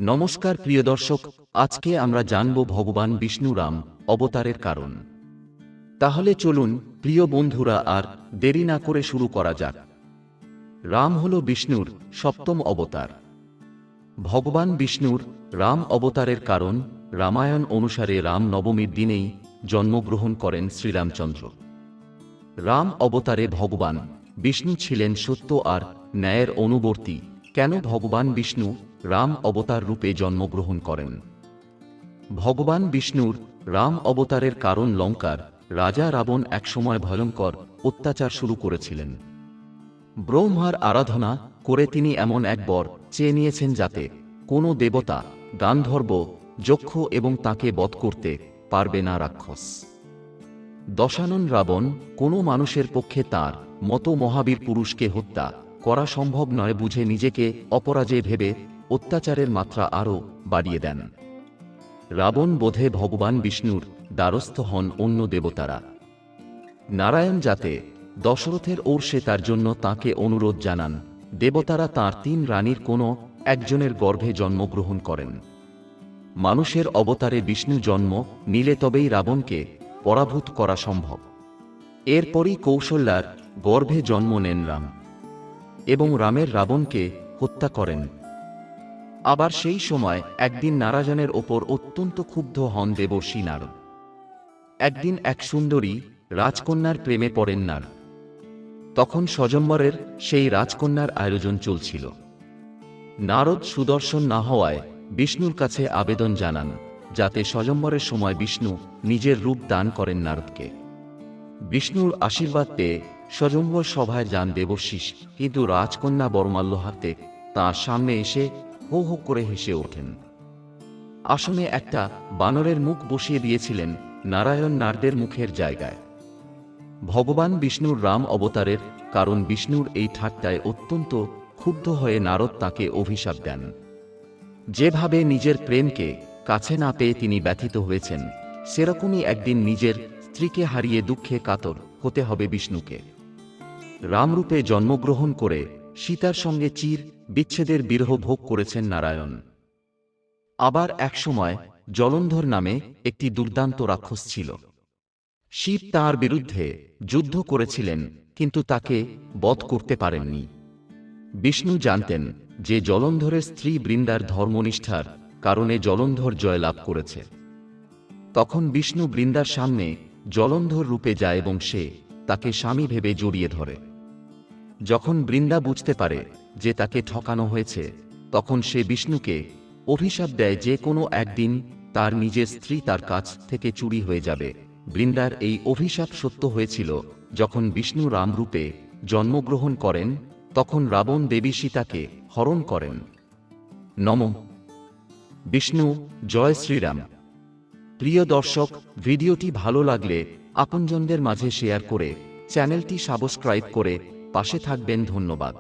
নমস্কার প্রিয় দর্শক, আজকে আমরা জানব ভগবান বিষ্ণু রাম অবতারের কারণ। তাহলে চলুন প্রিয় বন্ধুরা, আর দেরি না করে শুরু করা যাক। রাম হল বিষ্ণুর সপ্তম অবতার। ভগবান বিষ্ণুর রাম অবতারের কারণ: রামায়ণ অনুসারে রাম নবমীর দিনেই জন্মগ্রহণ করেন শ্রীরামচন্দ্র। রাম অবতারে ভগবান বিষ্ণু ছিলেন সত্য আর ন্যায়ের অনুবর্তী। কেন ভগবান বিষ্ণু রাম অবতার রূপে জন্মগ্রহণ করেন? ভগবান বিষ্ণুর রাম অবতারের কারণ: লঙ্কার রাজা রাবণ একসময় ভয়ঙ্কর অত্যাচার শুরু করেছিলেন। ব্রহ্মার আরাধনা করে তিনি এমন এক বর চেয়ে নিয়েছেন যাতে কোনো দেবতা, গান্ধর্ব, যক্ষ এবং তাকে বধ করতে পারবে না রাক্ষস। দশানন রাবণ কোনো মানুষের পক্ষে তার মতো মহাবীর পুরুষকে হত্যা করা সম্ভব নয় বুঝে নিজেকে অপরাজেয় ভেবে অত্যাচারের মাত্রা আরও বাড়িয়ে দেন। রাবণ বধে ভগবান বিষ্ণুর দ্বারস্থ হন অন্য দেবতারা। নারায়ণ যাতে দশরথের ওরসে তার জন্য তাঁকে অনুরোধ জানান। দেবতারা তাঁর 3 রানীর কোনো একজনের গর্ভে জন্মগ্রহণ করেন। মানুষের অবতারে বিষ্ণু জন্ম নিলে তবেই রাবণকে পরাভূত করা সম্ভব। এরপরই কৌশল্যার গর্ভে জন্ম নেন রাম এবং রামের রাবণকে হত্যা করেন। আবার সেই সময় একদিন নারায়ণের ওপর অত্যন্ত ক্ষুব্ধ হন দেবর্ষি নারদ। একদিন এক সুন্দরী রাজকন্যার প্রেমে পড়েন নারদ। তখন স্বয়ম্বরের সেই রাজকন্যার আয়োজন চলছিল। নারদ সুদর্শন না হওয়ায় বিষ্ণুর কাছে আবেদন জানান যাতে স্বয়ম্বরের সময় বিষ্ণু নিজের রূপ দান করেন নারদকে। বিষ্ণুর আশীর্বাদ পেয়ে স্বয়ম্বর সভায় যান দেবর্ষি, কিন্তু রাজকন্যা বরমাল্য হাতে তাঁর সামনে এসে হো হো করে হেসে ওঠেন। আসনে একটা বানরের মুখ বসিয়ে দিয়েছিলেন নারায়ণ নারদের মুখের জায়গায়। ভগবান বিষ্ণুর রাম অবতারের কারণ: বিষ্ণুর এই ঠাট্টায় অত্যন্ত ক্ষুব্ধ হয়ে নারদ তাঁকে অভিশাপ দেন। যেভাবে নিজের প্রেমকে কাছে না পেয়ে তিনি ব্যথিত হয়েছেন, সেরকমই একদিন নিজের স্ত্রীকে হারিয়ে দুঃখে কাতর হতে হবে বিষ্ণুকে। রামরূপে জন্মগ্রহণ করে সীতার সঙ্গে চির বিচ্ছেদের বিরহ ভোগ করেছেন নারায়ণ। আবার একসময় জলন্ধর নামে একটি দুর্দান্ত রাক্ষস ছিল। শিব তাঁর বিরুদ্ধে যুদ্ধ করেছিলেন, কিন্তু তাকে বধ করতে পারেননি। বিষ্ণু জানতেন যে জলন্ধরের স্ত্রী বৃন্দার ধর্মনিষ্ঠার কারণে জলন্ধর জয়লাভ করেছে। তখন বিষ্ণু বৃন্দার সামনে জলন্ধর রূপে যায় এবং সে তাকে স্বামী ভেবে জড়িয়ে ধরে। যখন বৃন্দা বুঝতে পারে যে তাকে ঠকানো হয়েছে, তখন সে বিষ্ণুকে অভিশাপ দেয় যে কোনো একদিন তার নিজের স্ত্রী তার কাছ থেকে চুরি হয়ে যাবে। বৃন্দার এই অভিশাপ সত্য হয়েছিল যখন বিষ্ণু রামরূপে জন্মগ্রহণ করেন। তখন রাবণ দেবী সীতাকে হরণ করেন। নমঃ বিষ্ণু। জয় শ্রীরাম। প্রিয় দর্শক, ভিডিওটি ভালো লাগলে আপনজনদের মাঝে শেয়ার করে চ্যানেলটি সাবস্ক্রাইব করে পাশে থাকবেন। ধন্যবাদ।